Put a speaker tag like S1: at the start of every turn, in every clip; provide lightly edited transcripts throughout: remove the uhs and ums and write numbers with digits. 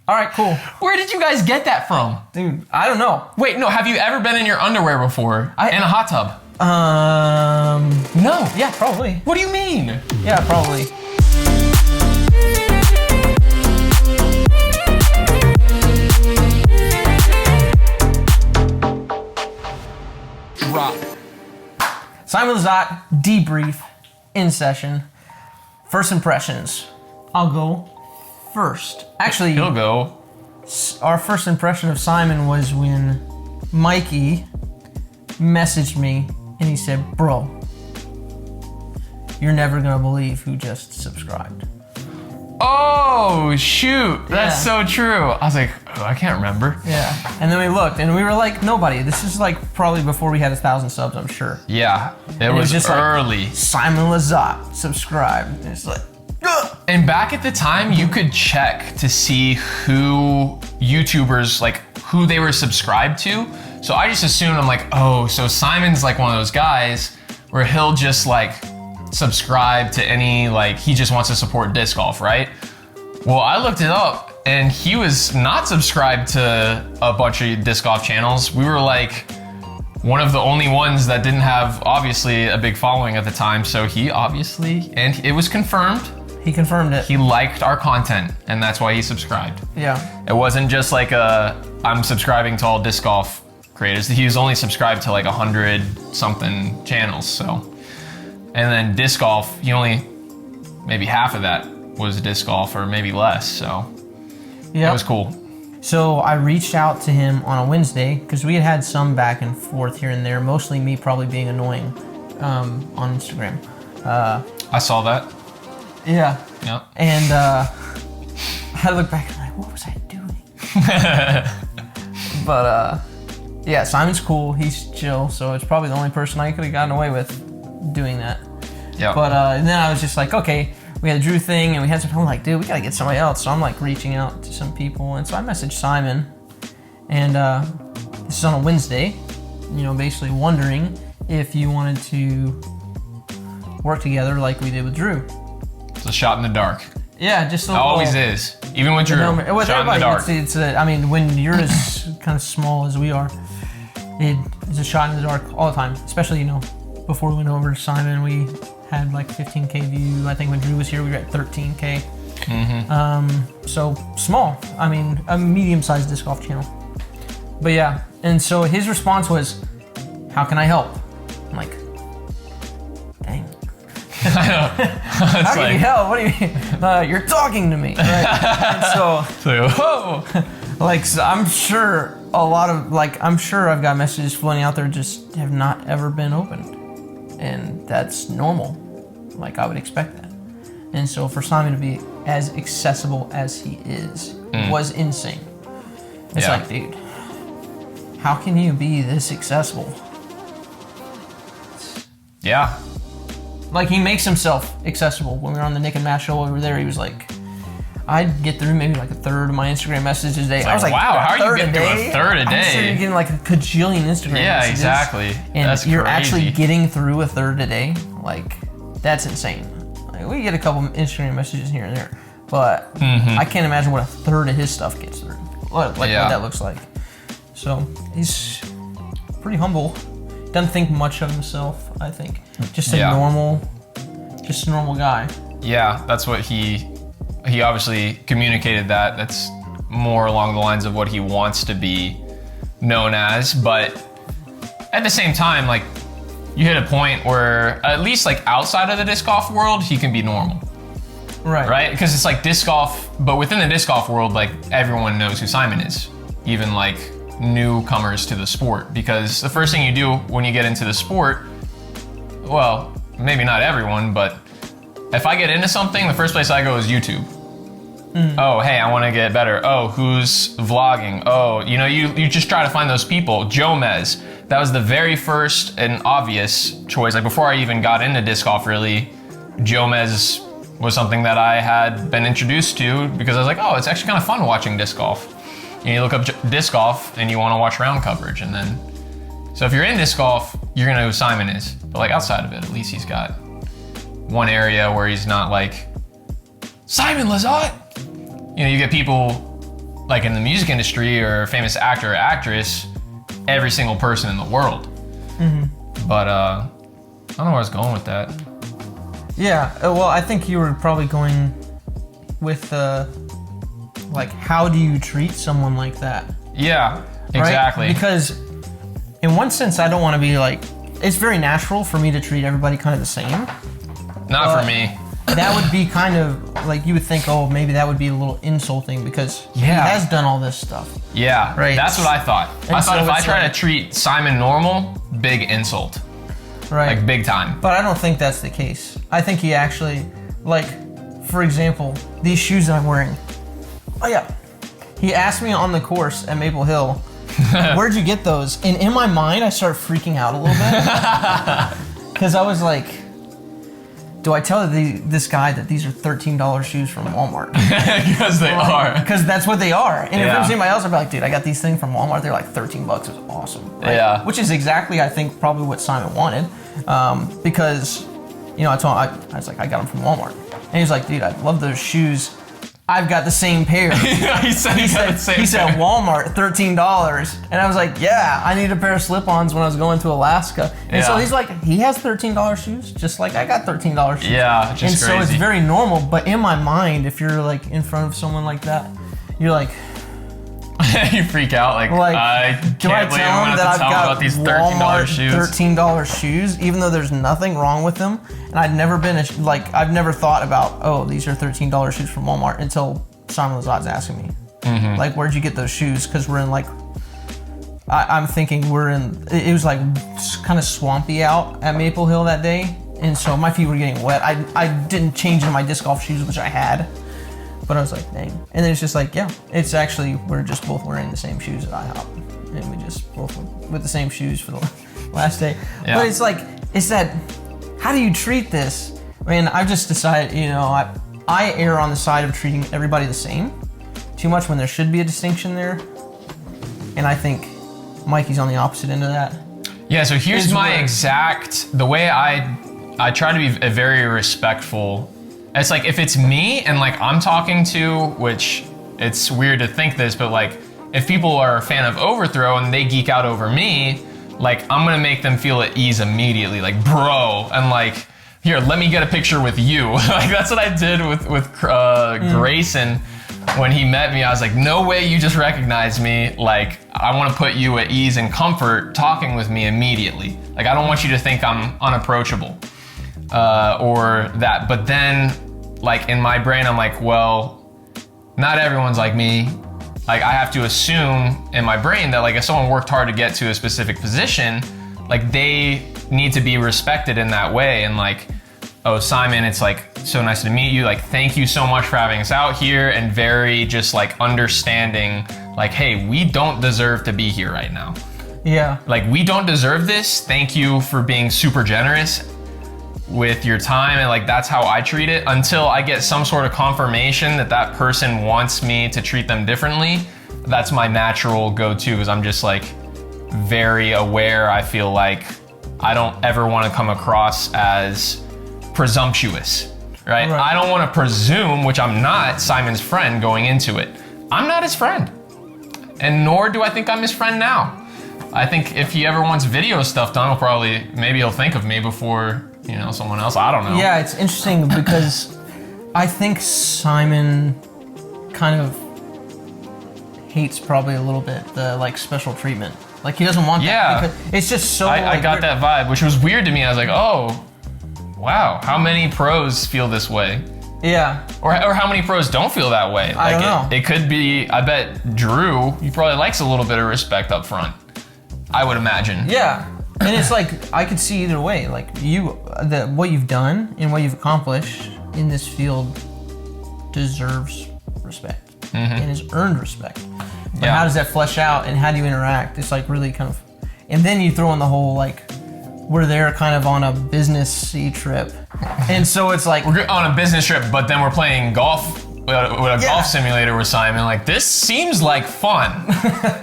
S1: All right, cool.
S2: Where did you guys get that from?
S1: Dude, I don't know.
S2: Wait, no, have you ever been in your underwear before? In a hot tub?
S1: No. Yeah, probably.
S2: What do you mean?
S1: Yeah, probably.
S2: Drop.
S1: Simon Lizotte, debrief, in session. First impressions. I'll go first. Actually,
S2: He'll go.
S1: our first impression of Simon was when Mikey messaged me and he said, bro, you're never gonna believe who just subscribed.
S2: Oh, shoot. That's
S1: Yeah.
S2: so true. I was like, oh, I can't remember.
S1: Yeah. And then we looked and we were like, nobody. This is like probably before we had 1,000 subs, I'm sure.
S2: Yeah, it
S1: And
S2: was
S1: just
S2: early.
S1: Like, Simon Lizotte subscribed. And it's like, ugh.
S2: And back at the time, you could check to see who YouTubers, like who they were subscribed to. So I just assumed, I'm like, oh, so Simon's like one of those guys where he'll just like subscribe to any, like he just wants to support disc golf, right? Well, I looked it up and he was not subscribed to a bunch of disc golf channels. We were like one of the only ones that didn't have obviously a big following at the time. So he obviously, and it was confirmed,
S1: He confirmed it.
S2: he liked our content and that's why he subscribed.
S1: Yeah.
S2: It wasn't just like I'm subscribing to all disc golf creators. He was only subscribed to like 100 something channels, so. And then disc golf, he only, maybe half of that was disc golf or maybe less, so.
S1: Yeah.
S2: It was cool.
S1: So I reached out to him on a Wednesday because we had some back and forth here and there, mostly me probably being annoying on Instagram.
S2: I saw that.
S1: Yeah.
S2: Yeah.
S1: And I look back and I'm like, what was I doing? But yeah, Simon's cool. He's chill. So it's probably the only person I could have gotten away with doing that.
S2: Yeah.
S1: But and then I was just like, okay, we had the Drew thing and we had some, I'm like, dude, we gotta get somebody else. So I'm like reaching out to some people. And so I messaged Simon and this is on a Wednesday, you know, basically wondering if you wanted to work together like we did with Drew.
S2: It's a shot in the dark.
S1: Yeah, just a
S2: It
S1: little.
S2: always is. Even with Drew,
S1: With
S2: shot in the
S1: everybody,
S2: dark.
S1: it's I mean, when you're as kind of small as we are, it's a shot in the dark all the time. Especially, you know, before we went over to Simon, we had like 15K view. I think when Drew was here, we were at 13K.
S2: Mm-hmm.
S1: So small. I mean, a medium-sized disc golf channel. But yeah, and so his response was, "How can I help?" I'm like, "Dang."
S2: I know.
S1: How can you help? What do you mean? You're talking to me. Right? And so,
S2: Whoa.
S1: like, so I'm sure a lot of, like, I'm sure I've got messages floating out there just have not ever been opened. And that's normal. Like, I would expect that. And so for Simon to be as accessible as he is was insane. It's like, dude, how can you be this accessible?
S2: Yeah.
S1: Like, he makes himself accessible. When we were on the Nick and Matt show over there, he was like, I'd get through maybe like a third of my Instagram messages a day. I was like,
S2: wow, how are you
S1: third
S2: getting through a third a
S1: I'm sure
S2: day?
S1: you're getting like a cajillion Instagram messages.
S2: Exactly.
S1: And
S2: That's
S1: you're
S2: crazy.
S1: actually getting through a third a day. Like, that's insane. Like, we get a couple Instagram messages here and there, but I can't imagine what a third of his stuff gets through. What that looks like. So he's pretty humble. Doesn't think much of himself, I think. Just a normal guy.
S2: Yeah, that's what he obviously communicated that. That's more along the lines of what he wants to be known as. But at the same time, like, you hit a point where at least like outside of the disc golf world, he can be normal. Right? Because it's like disc golf, but within the disc golf world, like everyone knows who Simon is. Even like newcomers to the sport. Because the first thing you do when you get into the sport, well, maybe not everyone, but if I get into something, the first place I go is YouTube. Oh, hey, I want to get better. Oh, who's vlogging? Oh, you know, you just try to find those people. Jomez, that was the very first and obvious choice. Like before I even got into disc golf, really, Jomez was something that I had been introduced to because I was like, oh, it's actually kind of fun watching disc golf. And you look up disc golf and you want to watch round coverage, and then, so if you're in disc golf, you're gonna know who Simon is. But like outside of it, at least he's got one area where he's not like, Simon Lizotte. You know, you get people like in the music industry or a famous actor or actress, every single person in the world. But I don't know where I was going with that.
S1: Yeah, well, I think you were probably going with like, how do you treat someone like that?
S2: Yeah, exactly.
S1: Right? Because in one sense, I don't want to be like, it's very natural for me to treat everybody kind of the same.
S2: Not for me.
S1: That would be kind of like, you would think, oh, maybe that would be a little insulting because he has done all this stuff.
S2: Yeah,
S1: right.
S2: That's what I thought.
S1: And
S2: I thought
S1: so
S2: if I try
S1: like,
S2: to treat Simon normal, big insult.
S1: Right.
S2: Like big time.
S1: But I don't think that's the case. I think he actually, like, for example, these shoes that I'm wearing. Oh yeah. He asked me on the course at Maple Hill, where'd you get those? And in my mind, I start freaking out a little bit. Because I was like, do I tell this guy that these are $13 shoes from Walmart?
S2: Because they are.
S1: Because that's what they are. And if it was anybody else, I'd be like, dude, I got these things from Walmart. They're like $13. It's awesome. Right?
S2: Yeah.
S1: Which is exactly, I think, probably what Simon wanted. Because, you know, I told him, I was like, I got them from Walmart. And he was like, dude, I love those shoes. I've got the same pair.
S2: he said
S1: Walmart, $13. And I was like, yeah, I need a pair of slip-ons when I was going to Alaska. And so he's like, he has $13 shoes, just like I got $13 shoes.
S2: Yeah, just
S1: crazy. And so it's very normal. But in my mind, if you're like in front of someone like that, you're like,
S2: you freak out like I can't believe I'm gonna have to tell him about these $13 shoes.
S1: $13 shoes, even though there's nothing wrong with them. And I've never thought about, oh, these are $13 shoes from Walmart until Simon Lizotte's asking me, like, where'd you get those shoes? Because we're in like, I'm thinking it was like kind of swampy out at Maple Hill that day. And so my feet were getting wet. I didn't change into my disc golf shoes, which I had. But I was like, dang. And then it's just like, yeah, it's actually, we're just both wearing the same shoes at IHOP. And we just both went with the same shoes for the last day. Yeah. But it's like, it's that, how do you treat this? I mean, I've just decided, you know, I err on the side of treating everybody the same too much when there should be a distinction there. And I think Mikey's on the opposite end of that.
S2: Yeah, so here's the way I try to be very respectful. It's like, if it's me and like I'm talking to, which it's weird to think this, but like if people are a fan of Overthrow and they geek out over me, like I'm gonna make them feel at ease immediately, like, bro, and like, here, let me get a picture with you. Like that's what I did with Grayson. When he met me, I was like, no way you just recognized me. Like, I want to put you at ease and comfort talking with me immediately. Like, I don't want you to think I'm unapproachable. Or that, but then like in my brain, I'm like, well, not everyone's like me. Like I have to assume in my brain that like if someone worked hard to get to a specific position, like they need to be respected in that way. And like, oh, Simon, it's like so nice to meet you. Like, thank you so much for having us out here, and very just like understanding, like, hey, we don't deserve to be here right now.
S1: Yeah.
S2: Like we don't deserve this. Thank you for being super generous with your time, and like that's how I treat it until I get some sort of confirmation that that person wants me to treat them differently. That's my natural go-to, because I'm just like very aware. I feel like I don't ever want to come across as presumptuous, right? I don't want to presume, which I'm not Simon's friend going into it. I'm not his friend, and nor do I think I'm his friend now. I think if he ever wants video stuff done, maybe he'll think of me before, you know, someone else. I don't know.
S1: Yeah, it's interesting because I think Simon kind of hates probably a little bit the like special treatment. Like he doesn't want that. Because it's just so.
S2: I got that vibe, which was weird to me. I was like, oh, wow, how many pros feel this way?
S1: Yeah.
S2: Or how many pros don't feel that way?
S1: I don't know.
S2: It could be. I bet Drew, he probably likes a little bit of respect up front, I would imagine.
S1: Yeah. And it's like, I could see either way. Like what you've done and what you've accomplished in this field deserves respect and has earned respect. But how does that flesh out and how do you interact? It's like really kind of, and then you throw in the whole like, we're there kind of on a business-y trip. And so it's like,
S2: we're on a business trip, but then we're playing golf with a golf simulator with Simon. Like, this seems like fun.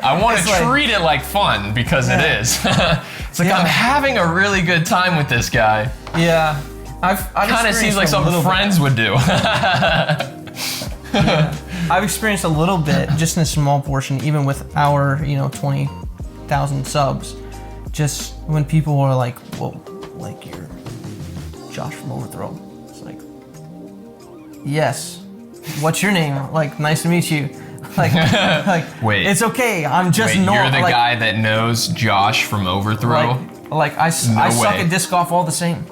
S2: I want to treat it like fun because it is. It's like I'm having a really good time with this guy.
S1: Yeah. I've
S2: kind of seems like something friends would do.
S1: I've experienced a little bit, just in a small portion, even with our 20,000 subs. Just when people are like, "Whoa, like you're Josh from Overthrow." It's like, yes. What's your name? Like, nice to meet you. Like,
S2: wait.
S1: It's okay. I'm just
S2: Wait,
S1: normal.
S2: you're the guy that knows Josh from Overthrow?
S1: I suck at disc golf all the same.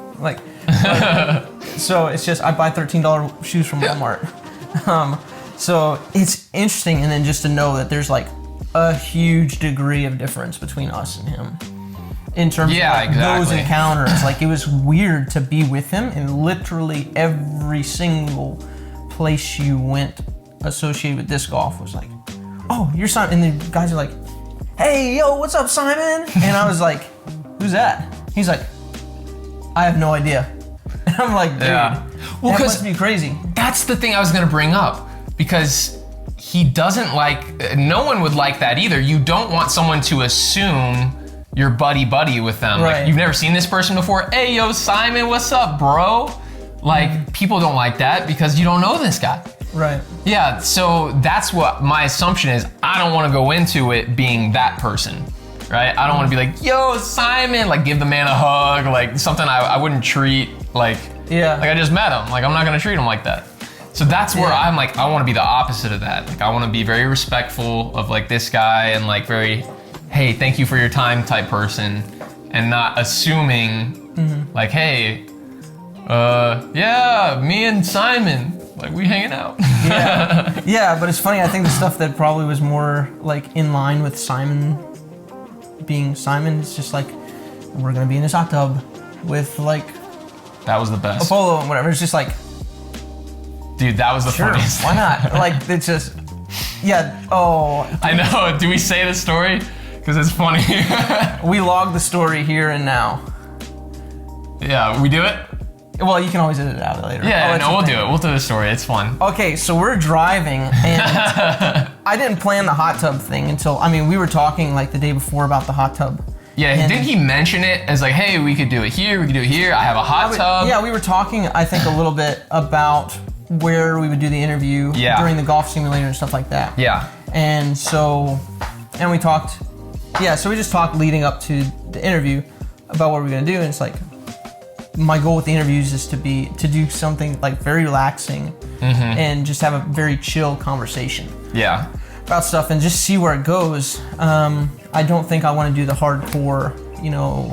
S1: So it's just I buy $13 shoes from Walmart. So it's interesting, and then just to know that there's like a huge degree of difference between us and him in terms of those encounters. Like, it was weird to be with him in literally every single place you went associated with disc golf was like, "Oh, you're Simon," and the guys are like, "Hey, yo, what's up, Simon?" And I was like, "Who's that?" He's like, "I have no idea." And I'm like, "Dude, that must be crazy."
S2: That's the thing I was gonna bring up, because he doesn't no one would like that either. You don't want someone to assume you're buddy with them.
S1: Right.
S2: Like, you've never seen this person before. "Hey, yo, Simon, what's up, bro?" Like, people don't like that because you don't know this guy.
S1: Right.
S2: Yeah, so that's what my assumption is. I don't want to go into it being that person, right? I don't want to be like, "Yo, Simon," like give the man a hug, like something I wouldn't treat like I just met him. Like, I'm not going to treat him like that. So that's where I'm like, I want to be the opposite of that. Like, I want to be very respectful of like this guy and like very, "Hey, thank you for your time" type person, and not assuming like, "Hey, yeah, me and Simon, like, we hanging out."
S1: Yeah, but it's funny. I think the stuff that probably was more like in line with Simon being Simon, it's just like, we're gonna be in this hot tub with like
S2: that was the best.
S1: Apollo and whatever. It's just like,
S2: dude, that was the funniest.
S1: Why not? Like, it's just,
S2: I know. Do we say the story? Because it's funny.
S1: We log the story here and now.
S2: Yeah, we do it?
S1: Well, you can always edit it out later.
S2: Yeah, no, we'll do it. We'll do the story. It's fun.
S1: Okay, so we're driving, and I didn't plan the hot tub thing until, we were talking like the day before about the hot tub.
S2: Yeah, didn't he mention it as like, "Hey, we could do it here, we could do it here, I have a hot tub"?
S1: Yeah, we were talking, I think, a little bit about where we would do the interview during the golf simulator and stuff like that.
S2: Yeah.
S1: And we talked, so we just talked leading up to the interview about what we're gonna do, and it's like, my goal with the interviews is to do something like very relaxing and just have a very chill conversation.
S2: Yeah.
S1: About stuff and just see where it goes. I don't think I want to do the hardcore,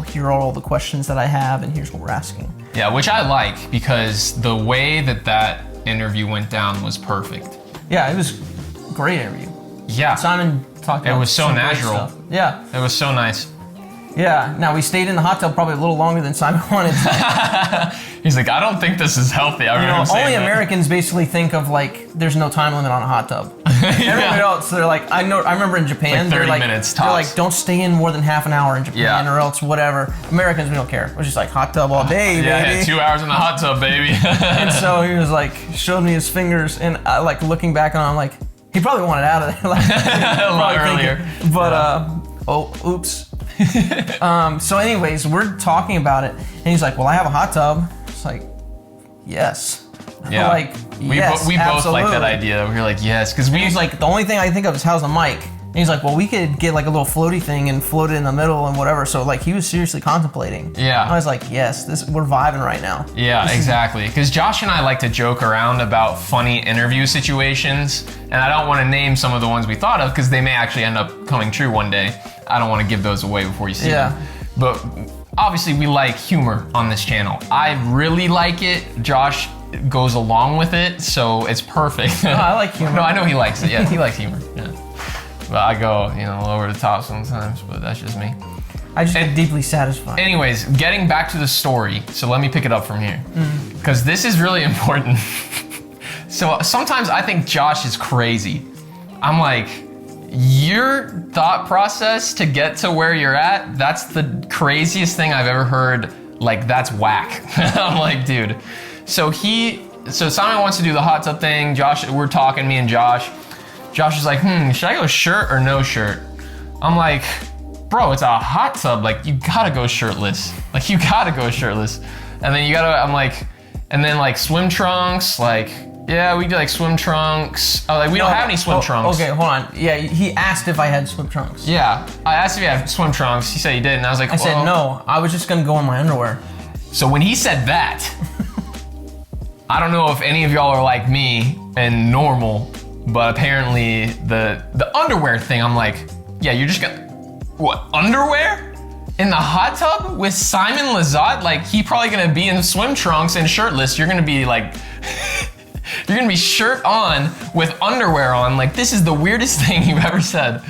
S1: here are all the questions that I have and here's what we're asking.
S2: Yeah, which I like, because the way that interview went down was perfect.
S1: Yeah, it was a great interview.
S2: Yeah.
S1: Simon talked about
S2: it was so natural.
S1: Stuff. Yeah.
S2: It was so nice.
S1: Yeah. Now, we stayed in the hot tub probably a little longer than Simon wanted to.
S2: He's like, "I don't think this is healthy." I remember saying
S1: only
S2: that.
S1: Americans basically think of like, there's no time limit on a hot tub. Everybody else, they're like, I remember in Japan,
S2: it's like 30
S1: they're
S2: minutes tops.
S1: They're like, "Don't stay in more than half an hour in Japan or else whatever." Americans, we don't care. We're just like, hot tub all day, baby.
S2: Yeah, 2 hours in the hot tub, baby.
S1: And so he was like, showed me his fingers, and I, like, looking back on it, I'm like, he probably wanted out of there. Like,
S2: a lot earlier.
S1: But, oops. So anyways, we're talking about it, and he's like, "Well, I have a hot tub." It's like, yes.
S2: Yeah.
S1: Like,
S2: we
S1: yes,
S2: both like that idea. We were like, yes, because
S1: he's like, "The only thing I think of is how's the mic." And he's like, "Well, we could get like a little floaty thing and float it in the middle and whatever." So like, he was seriously contemplating.
S2: Yeah.
S1: I was like, yes, we're vibing right now.
S2: Yeah, exactly. Because Josh and I like to joke around about funny interview situations, and I don't want to name some of the ones we thought of because they may actually end up coming true one day. I don't want to give those away before you see them. But obviously, we like humor on this channel. I really like it. Josh goes along with it, so it's perfect.
S1: No, I like humor.
S2: No, I know he likes it. Yeah, he likes humor. Yeah. But I go, over the top sometimes, but that's just me.
S1: I just get deeply satisfied.
S2: Anyways, getting back to the story, so let me pick it up from here. Because this is really important. So sometimes I think Josh is crazy. I'm like, your thought process to get to where you're at, that's the craziest thing I've ever heard. Like, that's whack. I'm like, dude. So Simon wants to do the hot tub thing. Josh, we're talking, me and Josh. Josh is like, should I go shirt or no shirt? I'm like, bro, it's a hot tub. Like, you gotta go shirtless. And then I'm like, and then like swim trunks, like Yeah, we do like swim trunks. Oh, like we don't have any swim trunks.
S1: Okay, hold on. Yeah, he asked if I had swim trunks.
S2: Yeah, I asked if he had swim trunks. He said he did, and I was like,
S1: I said no. I was just gonna go in my underwear.
S2: So when he said that, I don't know if any of y'all are like me and normal, but apparently the underwear thing, I'm like, yeah, you're just gonna, what, underwear? In the hot tub with Simon Lizotte? Like, he probably gonna be in swim trunks and shirtless. You're gonna be like, you're gonna be shirt on with underwear on. Like, this is the weirdest thing you've ever said.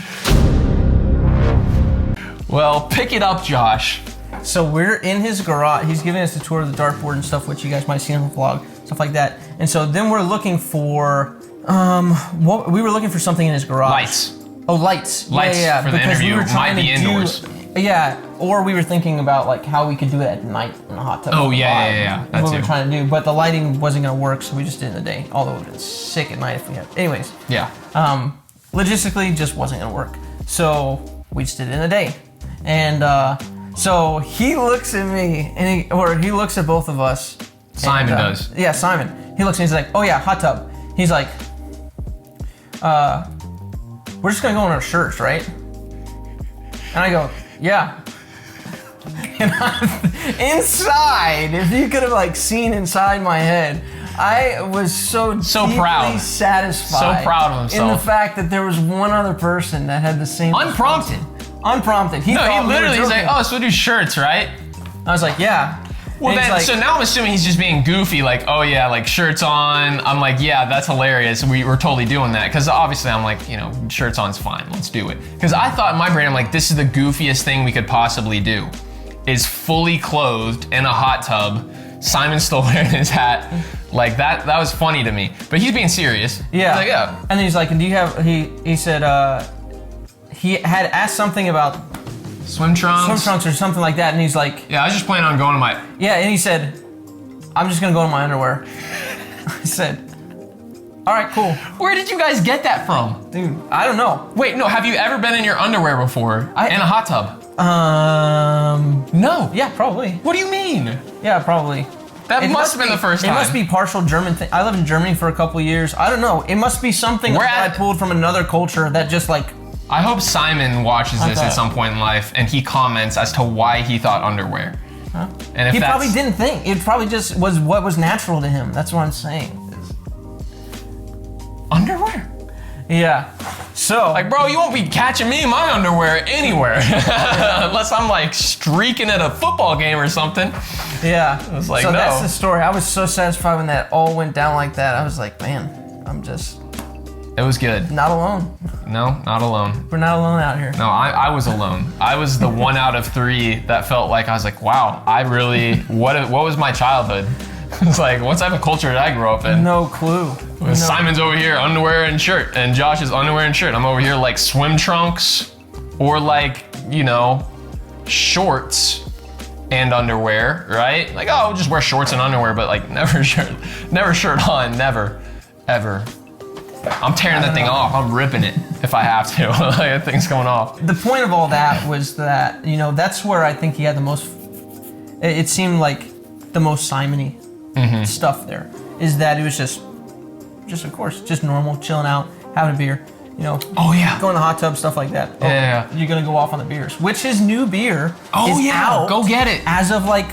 S2: Well, pick it up, Josh.
S1: So we're in his garage. He's giving us a tour of the dartboard and stuff, which you guys might see on the vlog, stuff like that. And so then we're looking for, we were looking for something in his garage.
S2: Lights.
S1: Oh, lights.
S2: Lights
S1: yeah,
S2: for the
S1: because
S2: interview.
S1: we were trying
S2: Might be
S1: to
S2: indoors.
S1: Yeah, or we were thinking about like how we could do it at night in a hot tub.
S2: Oh, yeah.
S1: That's what we
S2: too.
S1: were trying to do, but the lighting wasn't gonna work, so we just did it in the day. Although it would have been sick at night if we had. Anyways.
S2: Yeah.
S1: Logistically, it just wasn't gonna work. So we just did it in the day. And so he looks at me, and he looks at both of us.
S2: Simon does.
S1: Yeah, Simon. He looks and he's like, oh yeah, hot tub. He's like, we're just gonna go in our shirts, right? And I go, yeah. And inside, if you could have like seen inside my head, I was so
S2: proud,
S1: satisfied,
S2: so proud of himself,
S1: in the fact that there was one other person that had the same
S2: unprompted.
S1: He
S2: literally he's like, oh, so we do shirts, right?
S1: I was like, yeah.
S2: Well, then, so now I'm assuming he's just being goofy, like, oh yeah, like shirts on. I'm like, yeah, that's hilarious. We're totally doing that. Because obviously I'm like, you know, shirts on's fine. Let's do it. Because I thought in my brain, I'm like, this is the goofiest thing we could possibly do. Is fully clothed in a hot tub. Simon's still wearing his hat. Like that was funny to me. But he's being serious.
S1: Yeah.
S2: He's like, yeah.
S1: And then he's like, do you have, he said, he had asked something about
S2: swim trunks
S1: or something like that, and he's like,
S2: yeah, I was just planning on going to my,
S1: yeah, and he said, I'm just gonna go in my underwear. I said, all right, cool.
S2: Where did you guys get that from?
S1: Dude, I don't know.
S2: Wait, no, have you ever been in your underwear before in a hot tub?
S1: No. Yeah, probably.
S2: What do you mean?
S1: Yeah, probably.
S2: That must have been the first time.
S1: It must be partial German thing. I lived in Germany for a couple of years. I don't know. It must be something that I pulled from another culture that just like,
S2: I hope Simon watches this at some point in life and he comments as to why he thought underwear.
S1: Huh?
S2: And if
S1: he probably didn't think. It probably just was what was natural to him. That's what I'm saying.
S2: Underwear?
S1: Yeah. So.
S2: Like, bro, you won't be catching me in my underwear anywhere. Unless I'm like streaking at a football game or something.
S1: Yeah.
S2: I was like,
S1: so
S2: no.
S1: That's the story. I was so satisfied when that all went down like that. I was like, man, I'm just.
S2: It was good.
S1: Not alone.
S2: No, not alone.
S1: We're not alone out here.
S2: No, I was alone. I was the 1 out of 3 that felt like I was like, wow, I really, what was my childhood? It's like, what type of culture did I grow up in?
S1: No clue. No.
S2: Simon's over here, underwear and shirt, and Josh is underwear and shirt. I'm over here like swim trunks or like, you know, shorts and underwear, right? Like, oh, we'll just wear shorts and underwear, but like never shirt on, never, ever. I'm tearing that thing off. I'm ripping it if I have to. Like, that thing's going off.
S1: The point of all that was that, you know, that's where I think he had the most, it seemed like the most Simon-y stuff there, is that it was just of course, just normal, chilling out, having a beer, you know.
S2: Oh yeah.
S1: Going to the hot tub, stuff like that. Oh,
S2: yeah.
S1: You're gonna go off on the beers, which his new beer is out.
S2: Go get it.
S1: As of like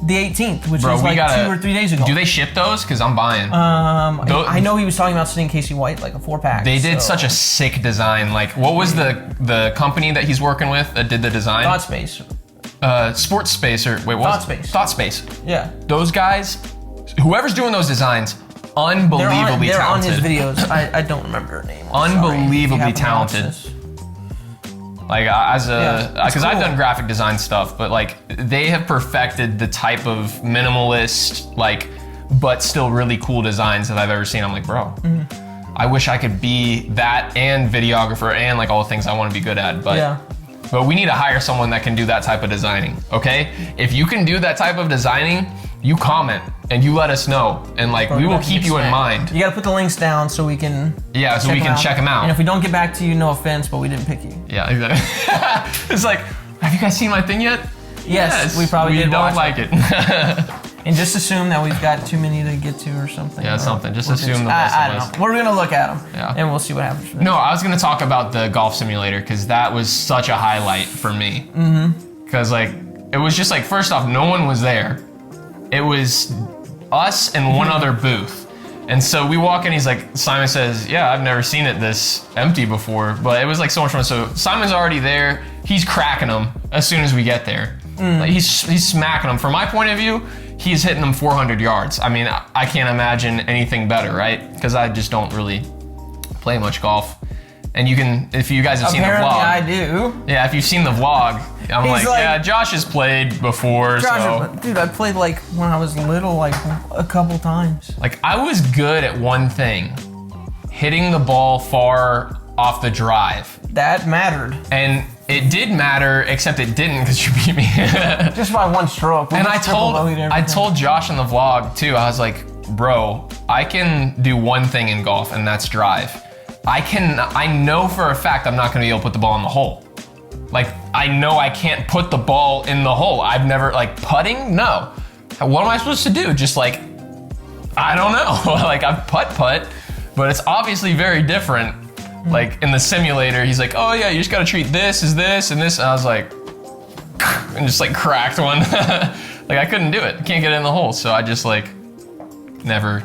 S1: the 18th, which is like 2 or 3 days ago.
S2: Do they ship those? Because I'm buying.
S1: I know he was talking about sending Casey White like a 4-pack.
S2: They did such a sick design. Like, what was the company that he's working with that did the design?
S1: Thought Space.
S2: Sports Space or wait, what?
S1: Thought Space. Yeah.
S2: Those guys, whoever's doing those designs, unbelievably
S1: they're
S2: talented.
S1: on his videos. I don't remember her name.
S2: Unbelievably talented. Like because I've done graphic design stuff, but like they have perfected the type of minimalist, like, but still really cool designs that I've ever seen. I'm like, bro, I wish I could be that and videographer and like all the things I want to be good at, but we need to hire someone that can do that type of designing. Okay, if you can do that type of designing, you comment and you let us know, and like we will keep you in mind.
S1: You gotta put the links down so we can
S2: check them out.
S1: And if we don't get back to you, no offense, but we didn't pick you.
S2: Yeah, exactly. It's like, have you guys seen my thing yet?
S1: Yes, we probably did.
S2: We don't like it.
S1: And just assume that we've got too many to get to or something.
S2: Yeah,
S1: or
S2: something. Just assume the best
S1: I don't know. We're gonna look at them, and we'll see what happens.
S2: No, I was gonna talk about the golf simulator because that was such a highlight for me. Because like it was just like first off, no one was there. It was us and one other booth. And so we walk in, he's like, Simon says, yeah, I've never seen it this empty before, but it was like so much fun. So Simon's already there. He's cracking them as soon as we get there. Like he's smacking them. From my point of view, he's hitting them 400 yards. I mean, I can't imagine anything better, right? Because I just don't really play much golf. And you can, if you guys have seen the vlog.
S1: Apparently I do.
S2: Yeah, if you've seen the vlog, I'm like, yeah, Josh has played before, so.
S1: Dude, I played like when I was little, like a couple times.
S2: Like I was good at one thing, hitting the ball far off the drive.
S1: That mattered.
S2: And it did matter, except it didn't because you beat me.
S1: Just by one stroke.
S2: And I told Josh in the vlog too, I was like, bro, I can do one thing in golf and that's drive. I know for a fact I'm not gonna be able to put the ball in the hole. Like, I know I can't put the ball in the hole. I've never, like, putting? No. What am I supposed to do? Just like, I don't know. Like, I putt, but it's obviously very different. Like, in the simulator, he's like, oh yeah, you just gotta treat this as this and this. And I was like, and just like cracked one. Like, I couldn't do it. Can't get it in the hole. So I just like, never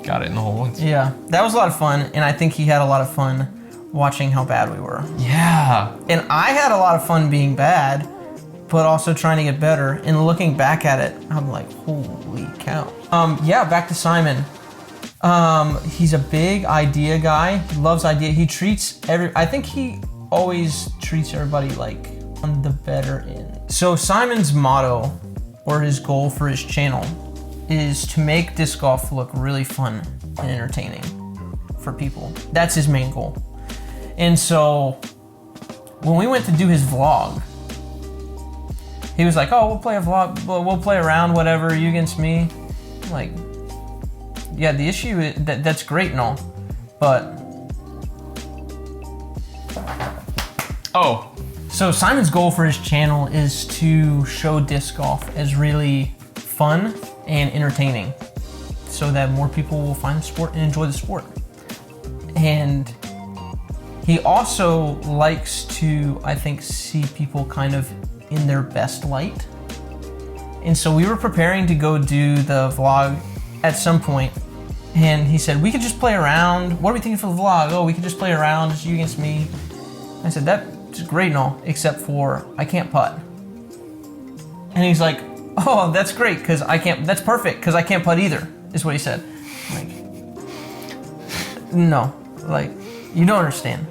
S2: got it in the hole once.
S1: Yeah, that was a lot of fun, and I think he had a lot of fun watching how bad we were.
S2: Yeah.
S1: And I had a lot of fun being bad, but also trying to get better. And looking back at it, I'm like, holy cow. Yeah, back to Simon. He's a big idea guy. He loves idea. He treats I think he always treats everybody like on the better end. So Simon's motto, or his goal for his channel, is to make disc golf look really fun and entertaining for people. That's his main goal. And so when we went to do his vlog, he was like, oh, we'll play a vlog, we'll play around, whatever, you against me. I'm like, yeah, the issue is that's great and all, but.
S2: Oh.
S1: So Simon's goal for his channel is to show disc golf as really fun and entertaining so that more people will find the sport and enjoy the sport. And he also likes to, I think, see people kind of in their best light. And so we were preparing to go do the vlog at some point, and he said, we could just play around. What are we thinking for the vlog? Oh, we could just play around, just you against me. I said, that's great and all, except for I can't putt. And he's like, oh, that's great, because I can't, that's perfect, because I can't putt either, is what he said. I'm like, no, like, you don't understand.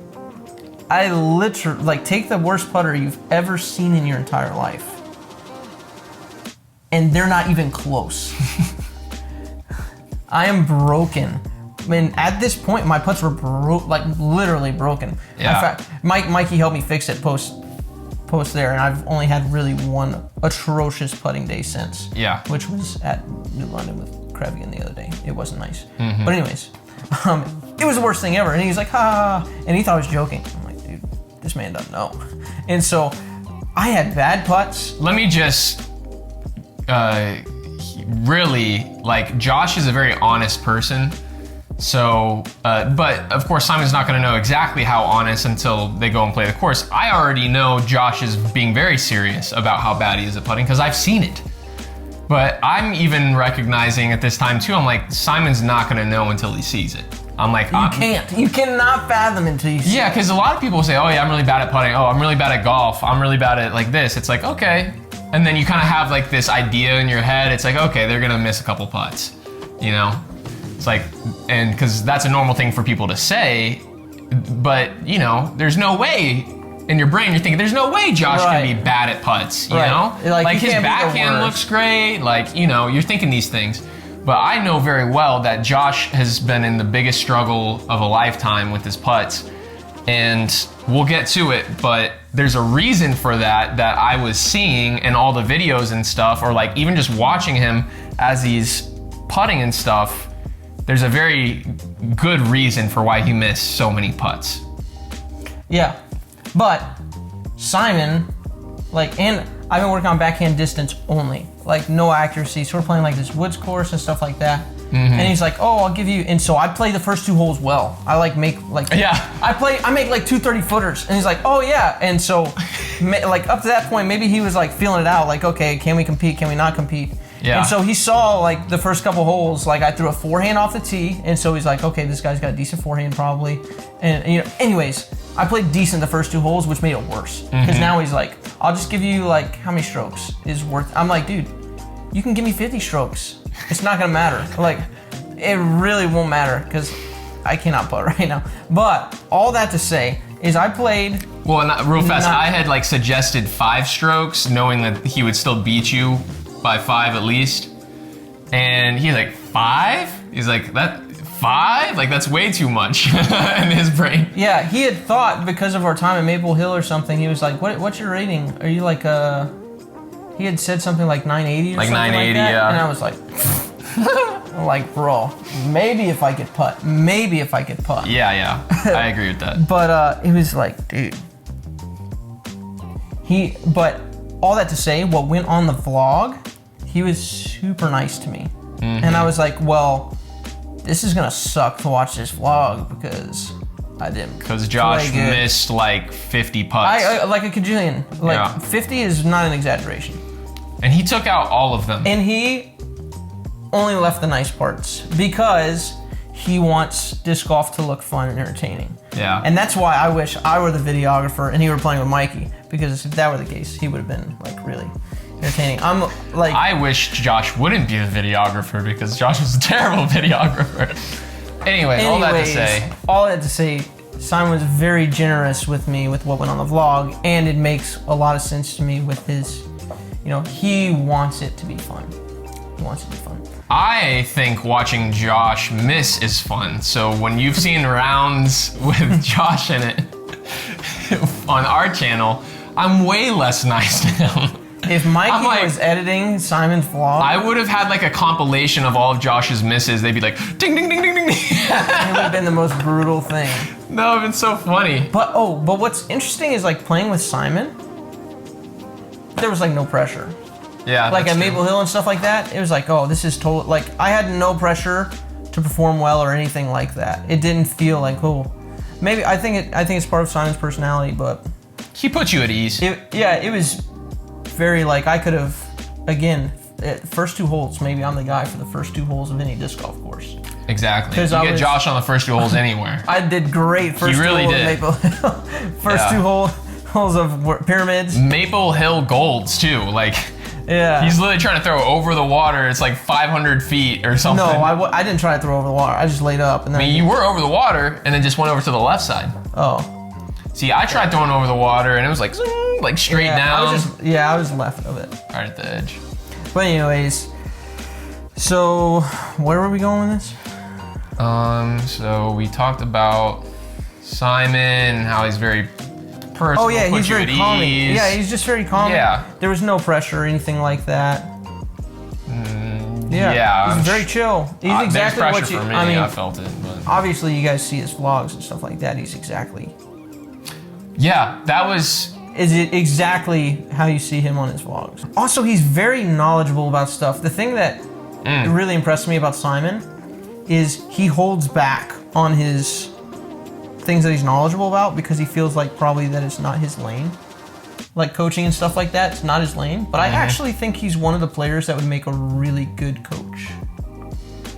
S1: I literally, like, take the worst putter you've ever seen in your entire life, and they're not even close. I am broken. I mean, at this point, my putts were like literally broken.
S2: Yeah.
S1: In fact, Mikey helped me fix it post there, and I've only had really one atrocious putting day since.
S2: Yeah.
S1: Which was at New London with Crevian the other day. It wasn't nice.
S2: Mm-hmm.
S1: But anyways, it was the worst thing ever. And he was like, ha, and he thought I was joking. I'm like, dude, this man doesn't know. And so I had bad putts.
S2: Let me just really, like, Josh is a very honest person. So, but of course Simon's not gonna know exactly how honest until they go and play the course. I already know Josh is being very serious about how bad he is at putting because I've seen it. But I'm even recognizing at this time too, I'm like, Simon's not gonna know until he sees it. I'm like,
S1: you cannot fathom until you see it.
S2: Yeah, because a lot of people say, oh yeah, I'm really bad at putting. Oh, I'm really bad at golf. I'm really bad at like this. It's like, okay. And then you kind of have like this idea in your head. It's like, okay, they're gonna miss a couple putts, you know? It's like, and because that's a normal thing for people to say, but you know, there's no way in your brain you're thinking, there's no way Josh can be bad at putts, you know? Like his backhand looks great, like, you know, you're thinking these things. But I know very well that Josh has been in the biggest struggle of a lifetime with his putts. And we'll get to it, but there's a reason for that I was seeing in all the videos and stuff, or like even just watching him as he's putting and stuff. There's a very good reason for why he missed so many putts.
S1: Yeah, but Simon, like, and I've been working on backhand distance only. like no accuracy. So we're playing like this woods course and stuff like that.
S2: Mm-hmm.
S1: And he's like, "Oh, I'll give you." And so I play the first 2 holes well. I like make like I make like 2 30-footers, and he's like, "Oh yeah." And so like up to that point, maybe he was like feeling it out, like, okay, can we compete? Can we not compete?
S2: Yeah.
S1: And so he saw like the first couple holes, like I threw a forehand off the tee, and so he's like, okay, this guy's got a decent forehand probably. And you know, anyways, I played decent the first 2 holes, which made it worse because now he's like, I'll just give you like how many strokes is worth. I'm like, dude, you can give me 50 strokes. It's not gonna matter. Like, it really won't matter because I cannot putt right now. But all that to say is I played.
S2: Well, real fast, I had like suggested 5 strokes, knowing that he would still beat you by 5 at least. And he's like, 5? He's like, that 5? Like, that's way too much in his brain.
S1: Yeah, he had thought because of our time at Maple Hill or something, he was like, what's your rating? Are you like he had said something like 980 or
S2: like
S1: something
S2: 980,
S1: like that.
S2: yeah.
S1: And I was like, I'm like, bro, maybe if I could putt. Maybe if I could putt.
S2: Yeah, I agree with that.
S1: But it was like, dude. But all that to say, what went on the vlog, he was super nice to me. And I was like, well, this is gonna suck to watch this vlog because I didn't.
S2: Because Josh missed like 50 putts.
S1: I like a cajillion. Like
S2: Yeah.
S1: 50 is not an exaggeration.
S2: And he took out all of them.
S1: And he only left the nice parts because he wants disc golf to look fun and entertaining.
S2: Yeah.
S1: And that's why I wish I were the videographer and he were playing with Mikey, because if that were the case, he would have been like really entertaining. I'm like,
S2: I wish Josh wouldn't be the videographer because Josh was a terrible videographer. Anyways, all that to say, Simon was very generous with me with what went on the vlog, and it makes a lot of sense to me with his, you know, he wants it to be fun. He wants it to be fun. I think watching Josh miss is fun. So when you've seen rounds with Josh in it on our channel, I'm way less nice to him.
S1: If Mikey was editing Simon's vlog,
S2: I would have had like a compilation of all of Josh's misses. They'd be like, ding, ding, ding, ding, ding.
S1: it would have been the most brutal thing.
S2: That would have been so funny.
S1: But what's interesting is like playing with Simon, there was like no pressure.
S2: Yeah.
S1: Like at Maple Hill and stuff like that, it was like, oh, this is total. Like I had no pressure to perform well or anything like that. It didn't feel like, oh, maybe I think it's part of Simon's personality, but
S2: he put you at ease.
S1: It was very like I could have, again, first 2 holes. Maybe I'm the guy for the first 2 holes of any disc golf course.
S2: Exactly. You get Josh on the first 2 holes anywhere.
S1: I did great first 2 holes of Maple Hill. First 2 holes of pyramids.
S2: Maple Hill golds too. Like.
S1: Yeah.
S2: He's literally trying to throw over the water. It's like 500 feet or something.
S1: No, I didn't try to throw over the water. I just laid up. And then
S2: you were over the water and then just went over to the left side.
S1: Oh.
S2: See, I tried throwing over the water and it was like straight down.
S1: I was left of it.
S2: Right at the edge.
S1: But anyways, so where were we going with this?
S2: So we talked about Simon, how he's very personal.
S1: Oh yeah, he's very calming. Yeah, he's just very calming.
S2: Yeah.
S1: There was no pressure or anything like that.
S2: Yeah.
S1: He's very chill. He's exactly
S2: there's
S1: what
S2: pressure
S1: you.
S2: for me.
S1: I mean,
S2: I felt it. But.
S1: Obviously, you guys see his vlogs and stuff like that. He's exactly.
S2: Yeah, that was.
S1: Is it exactly how you see him on his vlogs? Also, he's very knowledgeable about stuff. The thing that really impressed me about Simon is he holds back on his things that he's knowledgeable about because he feels like probably that it's not his lane. Like coaching and stuff like that, it's not his lane. But I actually think he's one of the players that would make a really good coach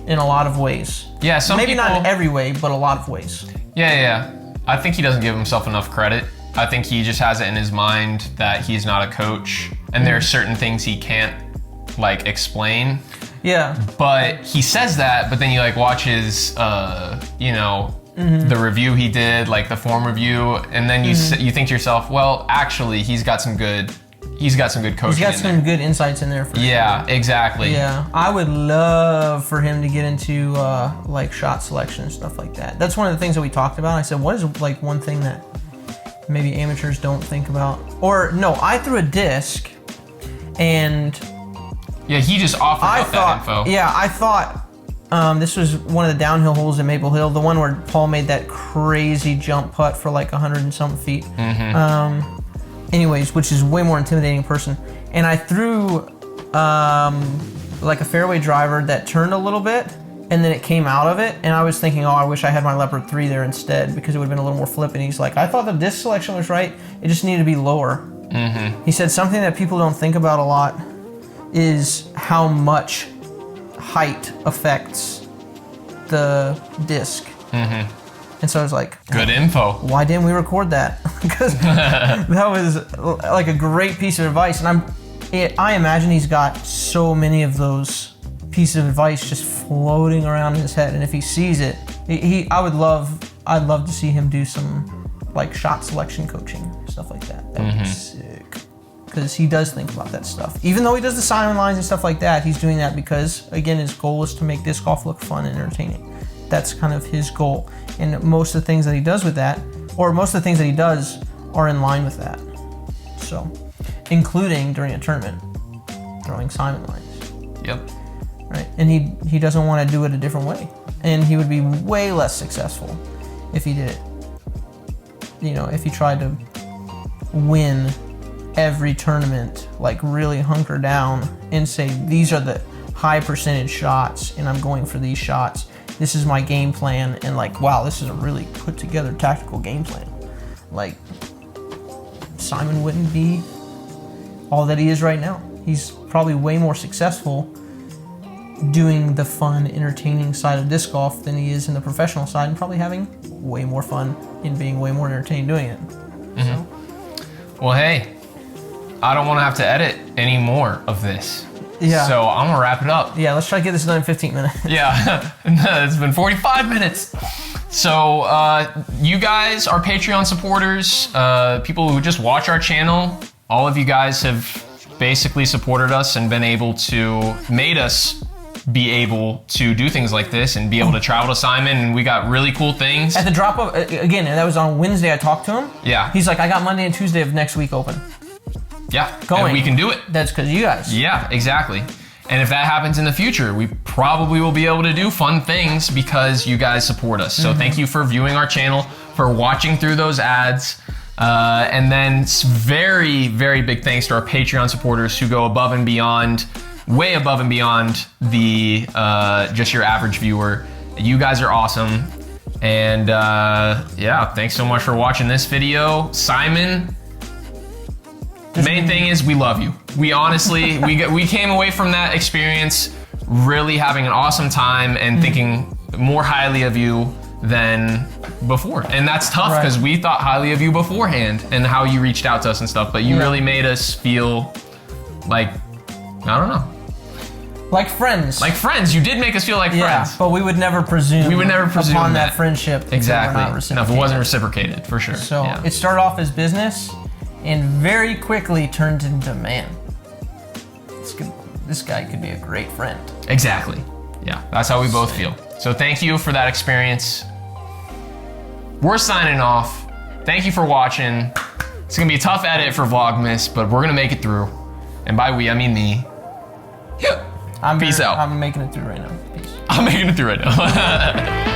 S1: in a lot of ways.
S2: Yeah,
S1: maybe not in every way, but a lot of ways.
S2: Yeah. I think he doesn't give himself enough credit. I think he just has it in his mind that he's not a coach and there are certain things he can't like explain.
S1: Yeah.
S2: But he says that, but then you like watch his the review he did, like the form review, and then you think to yourself, well, actually, he's got some good coaching. He's got some good insights in there. For sure. Exactly.
S1: Yeah, I would love for him to get into like shot selection and stuff like that. That's one of the things that we talked about. I said, what is like one thing that maybe amateurs don't think about? Or no, I threw a disc, and
S2: yeah, he just offered up that info.
S1: Yeah, I thought. This was one of the downhill holes at Maple Hill, the one where Paul made that crazy jump putt for like 100 and something feet. Anyways, which is way more intimidating in person. And I threw like a fairway driver that turned a little bit, and then it came out of it, and I was thinking, oh, I wish I had my Leopard 3 there instead, because it would have been a little more flip. And he's like, I thought the disc selection was right, it just needed to be lower. He said something that people don't think about a lot is how much height affects the disc. And so I was like,
S2: good info.
S1: Why didn't we record that? Because that was like a great piece of advice. And I imagine he's got so many of those pieces of advice just floating around in his head. And if he sees it, I'd love to see him do some like shot selection coaching, stuff like that. That would be sick. Because he does think about that stuff. Even though he does the Simon lines and stuff like that, he's doing that because, again, his goal is to make disc golf look fun and entertaining. That's kind of his goal. And most of the things that he does with that, or most of the things that he does, are in line with that. So, including during a tournament, throwing Simon lines.
S2: Yep.
S1: Right? And he doesn't want to do it a different way. And he would be way less successful if he did it. You know, if he tried to win every tournament, like really hunker down and say, these are the high percentage shots and I'm going for these shots. This is my game plan, and like, wow, this is a really put together tactical game plan. Like, Simon wouldn't be all that he is right now. He's probably way more successful doing the fun, entertaining side of disc golf than he is in the professional side, and probably having way more fun and being way more entertained doing it. So.
S2: Well, hey, I don't want to have to edit any more of this.
S1: Yeah.
S2: So I'm gonna wrap it up.
S1: Yeah, let's try to get this done in 15 minutes.
S2: Yeah, it's been 45 minutes. So you guys are Patreon supporters, people who just watch our channel. All of you guys have basically supported us and made us be able to do things like this and be able to travel to Simon, and we got really cool things.
S1: At the drop of, again, that was on Wednesday I talked to him.
S2: Yeah.
S1: He's like, I got Monday and Tuesday of next week open.
S2: Yeah, and we can do it.
S1: That's because you guys.
S2: Yeah, exactly. And if that happens in the future, we probably will be able to do fun things because you guys support us. So thank you for viewing our channel, for watching through those ads. And then very, very big thanks to our Patreon supporters who go above and beyond, way above and beyond the just your average viewer. You guys are awesome. And yeah, thanks so much for watching this video. Simon, the main thing is we love you. We honestly, we came away from that experience really having an awesome time and thinking more highly of you than before. And that's tough because we thought highly of you beforehand and how you reached out to us and stuff, but you really made us feel like, I don't know.
S1: Like friends.
S2: Like friends. You did make us feel like friends.
S1: But we would never presume.
S2: We would never presume
S1: upon that friendship.
S2: Exactly. No, if it wasn't reciprocated, for sure.
S1: So it started off as business and very quickly turned into, man, this guy could be a great friend.
S2: Exactly. Yeah, that's how we both feel. So thank you for that experience. We're signing off. Thank you for watching. It's gonna be a tough edit for Vlogmas, but we're gonna make it through. And by we, I mean me. Peace out.
S1: I'm making it through right now. Peace.
S2: I'm making it through right now.